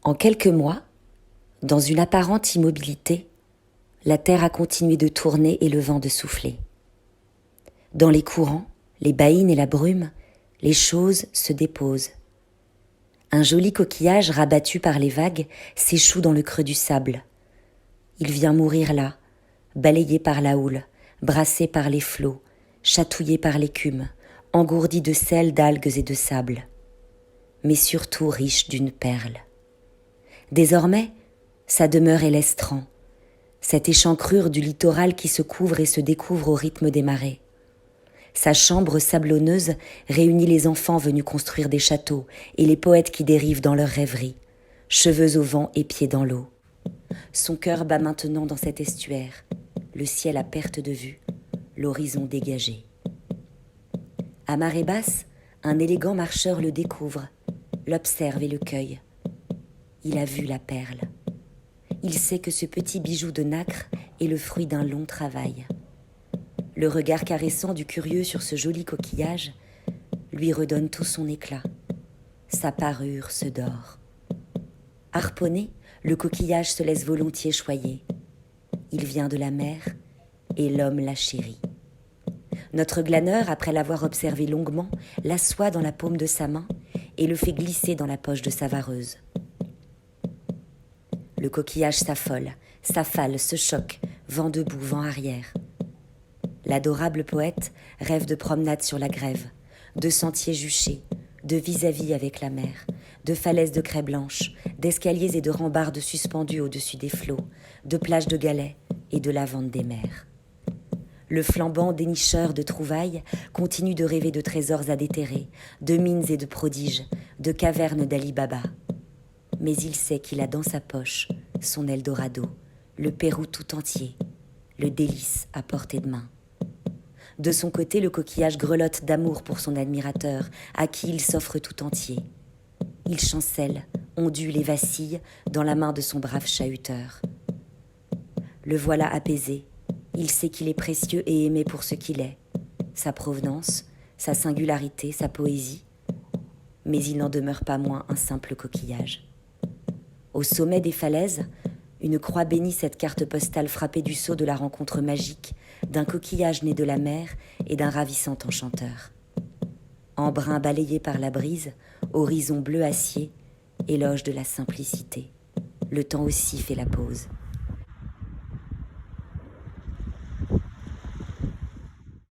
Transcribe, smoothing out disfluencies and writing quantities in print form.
En quelques mois, dans une apparente immobilité, la terre a continué de tourner et le vent de souffler. Dans les courants, les baïnes et la brume, les choses se déposent. Un joli coquillage rabattu par les vagues s'échoue dans le creux du sable. Il vient mourir là, balayé par la houle, brassé par les flots, chatouillé par l'écume, engourdi de sel, d'algues et de sable, mais surtout riche d'une perle. Désormais, sa demeure est l'estran, cette échancrure du littoral qui se couvre et se découvre au rythme des marées. Sa chambre sablonneuse réunit les enfants venus construire des châteaux et les poètes qui dérivent dans leurs rêveries, cheveux au vent et pieds dans l'eau. Son cœur bat maintenant dans cet estuaire, le ciel à perte de vue, l'horizon dégagé. À marée basse, un élégant marcheur le découvre, l'observe et le cueille. Il a vu la perle. Il sait que ce petit bijou de nacre est le fruit d'un long travail. Le regard caressant du curieux sur ce joli coquillage lui redonne tout son éclat. Sa parure se dore. Harponné, le coquillage se laisse volontiers choyer. Il vient de la mer et l'homme l'a chéri. Notre glaneur, après l'avoir observé longuement, l'assoit dans la paume de sa main et le fait glisser dans la poche de sa vareuse. Le coquillage s'affole, s'affale, se choque, vent debout, vent arrière. L'adorable poète rêve de promenades sur la grève, de sentiers juchés, de vis-à-vis avec la mer, de falaises de craie blanche, d'escaliers et de rambardes suspendus au-dessus des flots, de plages de galets et de lavandes des mers. Le flambant dénicheur de trouvailles continue de rêver de trésors à déterrer, de mines et de prodiges, de cavernes d'Ali Baba. Mais il sait qu'il a dans sa poche son Eldorado, le Pérou tout entier, le délice à portée de main. De son côté, le coquillage grelotte d'amour pour son admirateur, à qui il s'offre tout entier. Il chancelle, ondule et vacille dans la main de son brave chahuteur. Le voilà apaisé. Il sait qu'il est précieux et aimé pour ce qu'il est, sa provenance, sa singularité, sa poésie. Mais il n'en demeure pas moins un simple coquillage. Au sommet des falaises, une croix bénit cette carte postale frappée du sceau de la rencontre magique d'un coquillage né de la mer et d'un ravissant enchanteur. Embrun balayé par la brise, horizon bleu acier, éloge de la simplicité. Le temps aussi fait la pause.